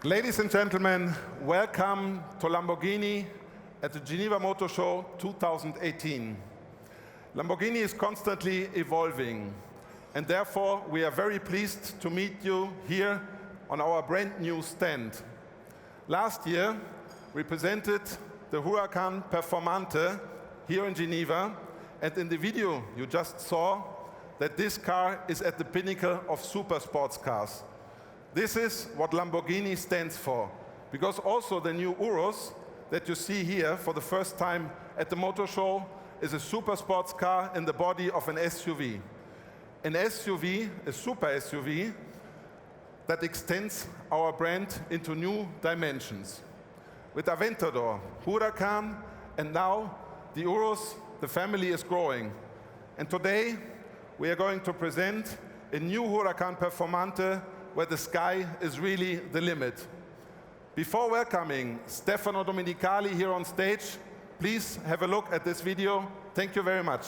Ladies and gentlemen, welcome to Lamborghini at the Geneva Motor Show 2018. Lamborghini is constantly evolving, and therefore we are very pleased to meet you here on our brand new stand. Last year, we presented the Huracán Performante here in Geneva, and in the video you just saw that this car is at the pinnacle of super sports cars. This is what Lamborghini stands for, because also the new Urus that you see here for the first time at the motor show is a super sports car in the body of an SUV. An SUV, a super SUV, that extends our brand into new dimensions. With Aventador, Huracán, and now the Urus, the family is growing. And today, we are going to present a new Huracán Performante where the sky is really the limit. Before welcoming Stefano Domenicali here on stage, please have a look at this video. Thank you very much.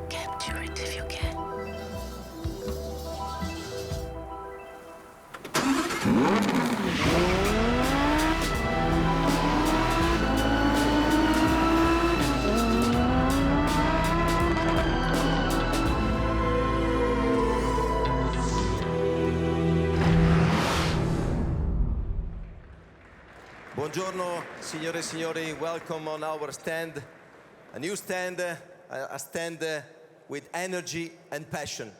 Capture it if you can. Buongiorno, signore e signori. Welcome on our stand. A new stand, a stand with energy and passion.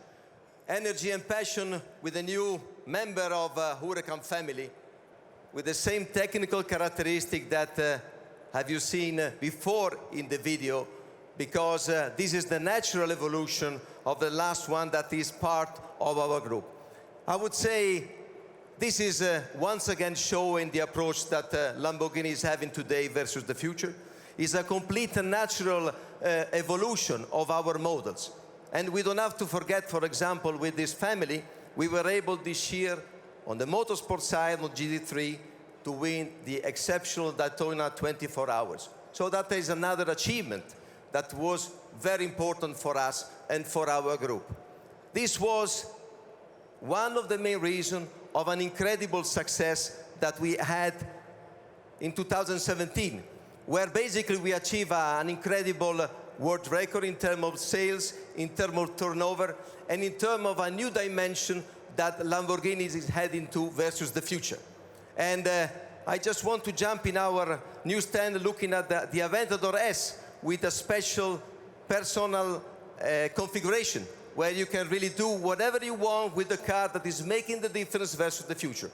Energy and passion with a new member of Huracán family, with the same technical characteristic that have you seen before in the video, because this is the natural evolution of the last one that is part of our group. I would say this is once again showing the approach that Lamborghini is having today versus the future. It's a complete and natural evolution of our models. And we don't have to forget, for example, with this family, we were able this year on the motorsport side on GT3 to win the exceptional Daytona 24 hours. So that is another achievement that was very important for us and for our group. This was one of the main reasons of an incredible success that we had in 2017, where basically we achieved an incredible world record in terms of sales, in terms of turnover, and in terms of a new dimension that Lamborghini is heading to versus the future. And I just want to jump in our new stand looking at the Aventador S with a special personal configuration, where you can really do whatever you want with the car that is making the difference versus the future.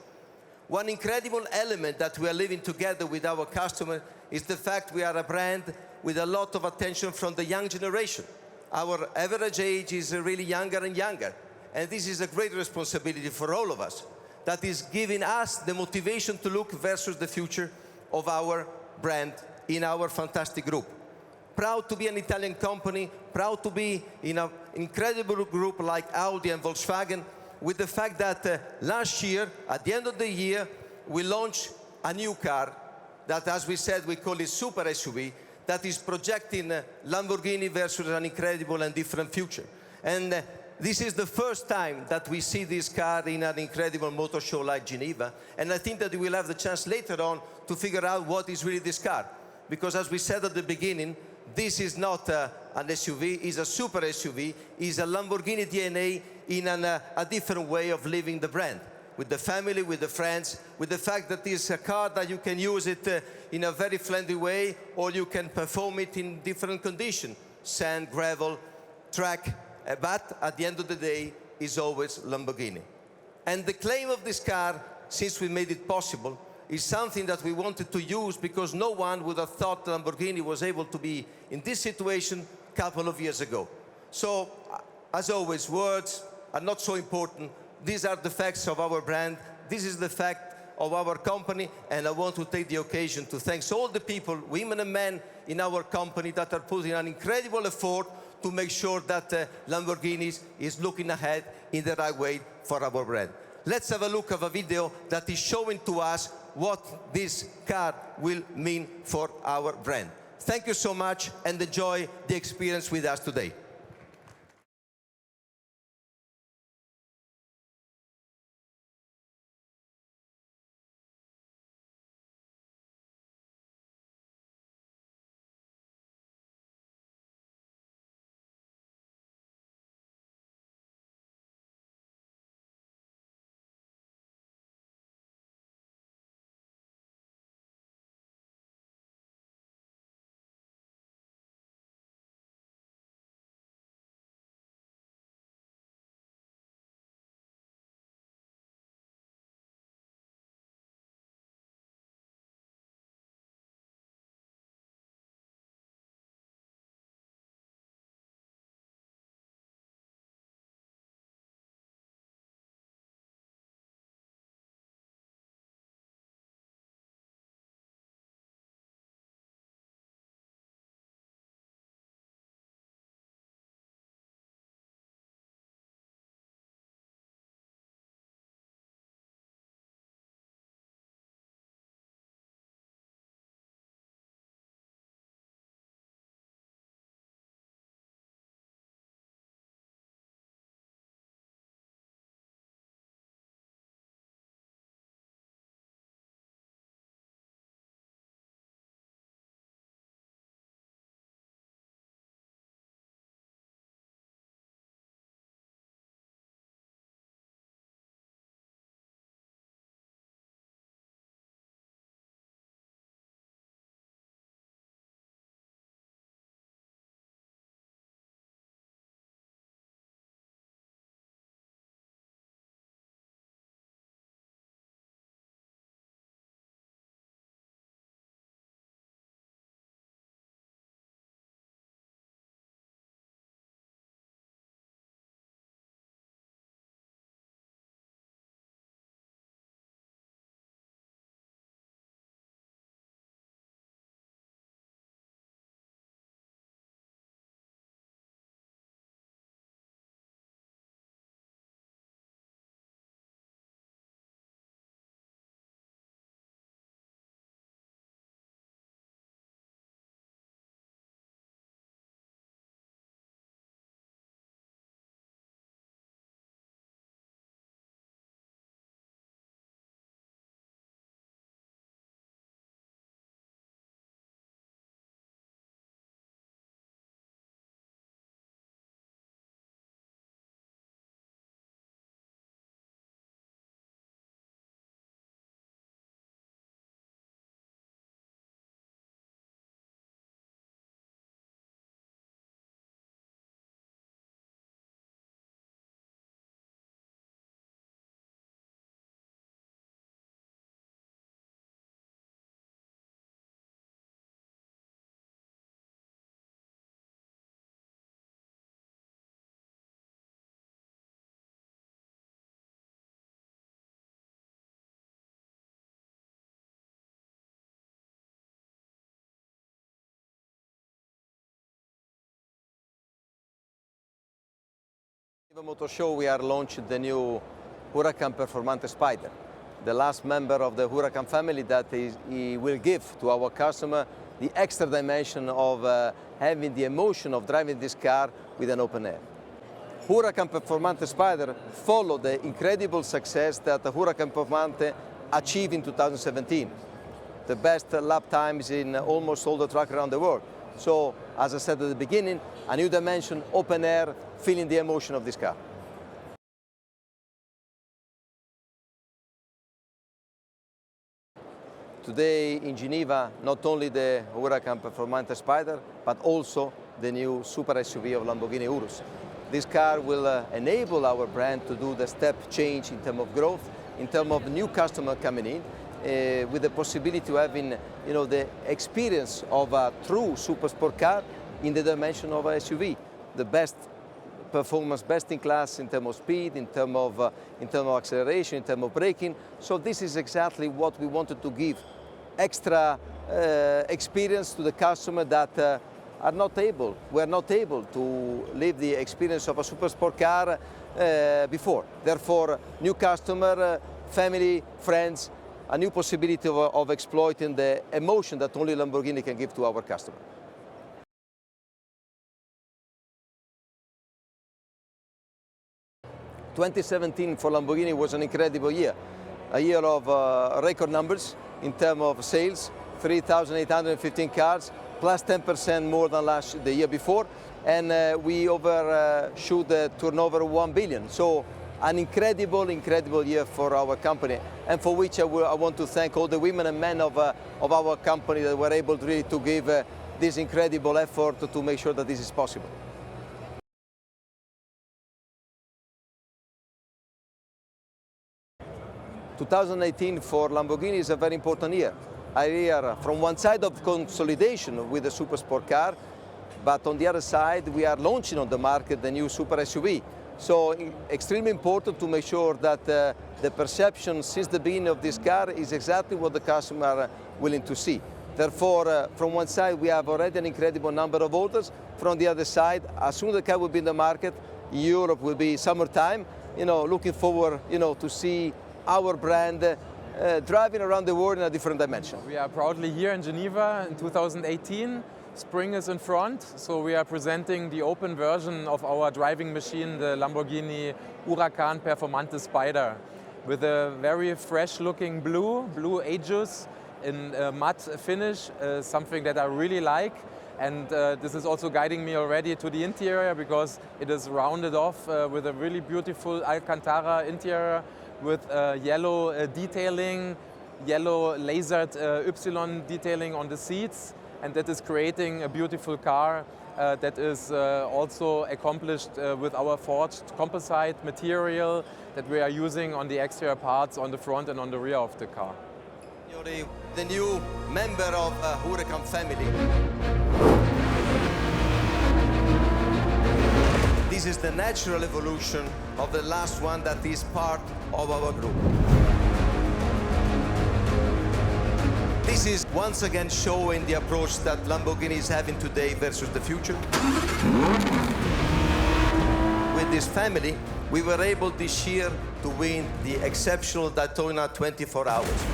One incredible element that we are living together with our customer is the fact we are a brand with a lot of attention from the young generation. Our average age is really younger and younger, and this is a great responsibility for all of us. That is giving us the motivation to look versus the future of our brand in our fantastic group. Proud to be an Italian company, proud to be in an incredible group like Audi and Volkswagen, with the fact that last year, at the end of the year, we launched a new car that, as we said, we call it Super SUV, that is projecting Lamborghini versus an incredible and different future. And This is the first time that we see this car in an incredible motor show like Geneva, and I think that we will have the chance later on to figure out what is really this car. Because as we said at the beginning, this is not an SUV, it's a super SUV, it's a Lamborghini DNA in a different way of living the brand. With the family, with the friends, with the fact that it's a car that you can use it in a very friendly way, or you can perform it in different conditions, sand, gravel, track, but at the end of the day, it's always Lamborghini. And the claim of this car, since we made it possible, is something that we wanted to use because no one would have thought Lamborghini was able to be in this situation a couple of years ago. So, as always, words are not so important. These are the facts of our brand. This is the fact of our company, and I want to take the occasion to thank all the people, women and men in our company that are putting an incredible effort to make sure that Lamborghini is looking ahead in the right way for our brand. Let's have a look at a video that is showing to us what this car will mean for our brand. Thank you so much and enjoy the experience with us today. Geneva Motor Show, we are launching the new Huracán Performante Spyder, the last member of the Huracán family that he will give to our customer the extra dimension of having the emotion of driving this car with an open air. Huracán Performante Spyder followed the incredible success that the Huracán Performante achieved in 2017. The best lap times in almost all the tracks around the world. So, as I said at the beginning, a new dimension, open air, feeling the emotion of this car. Today in Geneva, not only the Huracán Performante Spyder, but also the new super SUV of Lamborghini Urus. This car will enable our brand to do the step change in terms of growth, in terms of new customer coming in, with the possibility of having, the experience of a true super sport car in the dimension of a SUV. The best performance, best in class in terms of speed, in terms of acceleration, in terms of braking. So this is exactly what we wanted to give, extra experience to the customer that were not able to live the experience of a super sport car before. Therefore, new customer, family, friends, a new possibility of exploiting the emotion that only Lamborghini can give to our customer. "2017 for Lamborghini was an incredible year, a year of record numbers in terms of sales, 3,815 cars, plus 10% more than the year before, and we overshoot the turnover of 1 billion. So an incredible year for our company, and for which I want to thank all the women and men of our company that were able really to give this incredible effort to make sure that this is possible. "2018 for Lamborghini is a very important year. A year from one side of consolidation with the super sport car, but on the other side we are launching on the market the new super SUV. So extremely important to make sure that the perception since the beginning of this car is exactly what the customer are willing to see. Therefore, from one side we have already an incredible number of orders. From the other side, as soon as the car will be in the market, Europe will be summertime. Looking forward, to see our brand driving around the world in a different dimension. We are proudly here in Geneva in 2018. Spring is in front, so we are presenting the open version of our driving machine, the Lamborghini Huracán Performante Spyder, with a very fresh-looking blue Aegis in a matte finish, something that I really like. And this is also guiding me already to the interior, because it is rounded off with a really beautiful Alcantara interior with yellow detailing, yellow lasered Y detailing on the seats, and that is creating a beautiful car that is also accomplished with our forged composite material that we are using on the exterior parts on the front and on the rear of the car. You're the new member of Huracán family. This is the natural evolution of the last one that is part of our group. This is once again showing the approach that Lamborghini is having today versus the future. With this family, we were able this year to win the exceptional Daytona 24 Hours.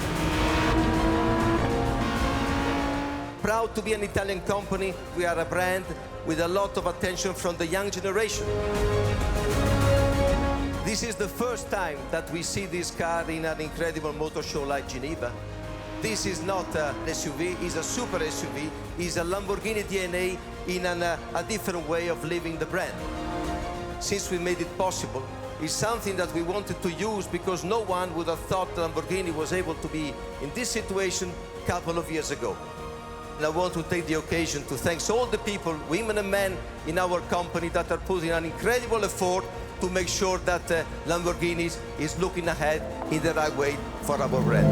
Proud to be an Italian company, we are a brand with a lot of attention from the young generation. This is the first time that we see this car in an incredible motor show like Geneva. This is not an SUV, it's a super SUV, it's a Lamborghini DNA in a different way of living the brand. Since we made it possible, it's something that we wanted to use because no one would have thought Lamborghini was able to be in this situation a couple of years ago. And I want to take the occasion to thank all the people, women and men in our company that are putting an incredible effort to make sure that Lamborghini is looking ahead in the right way for our brand.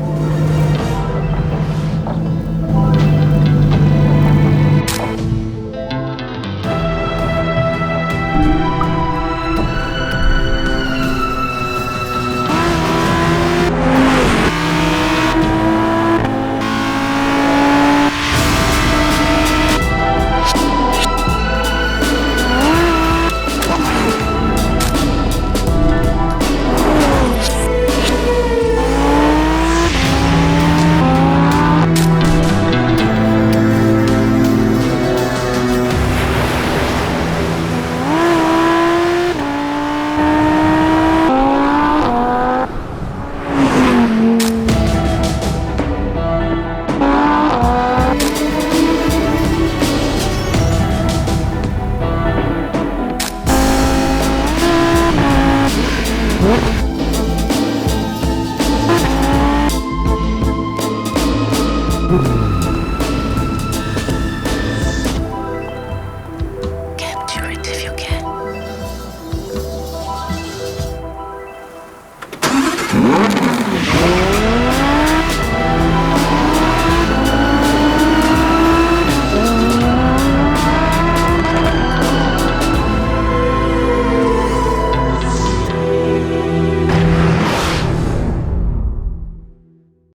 Lamborghini.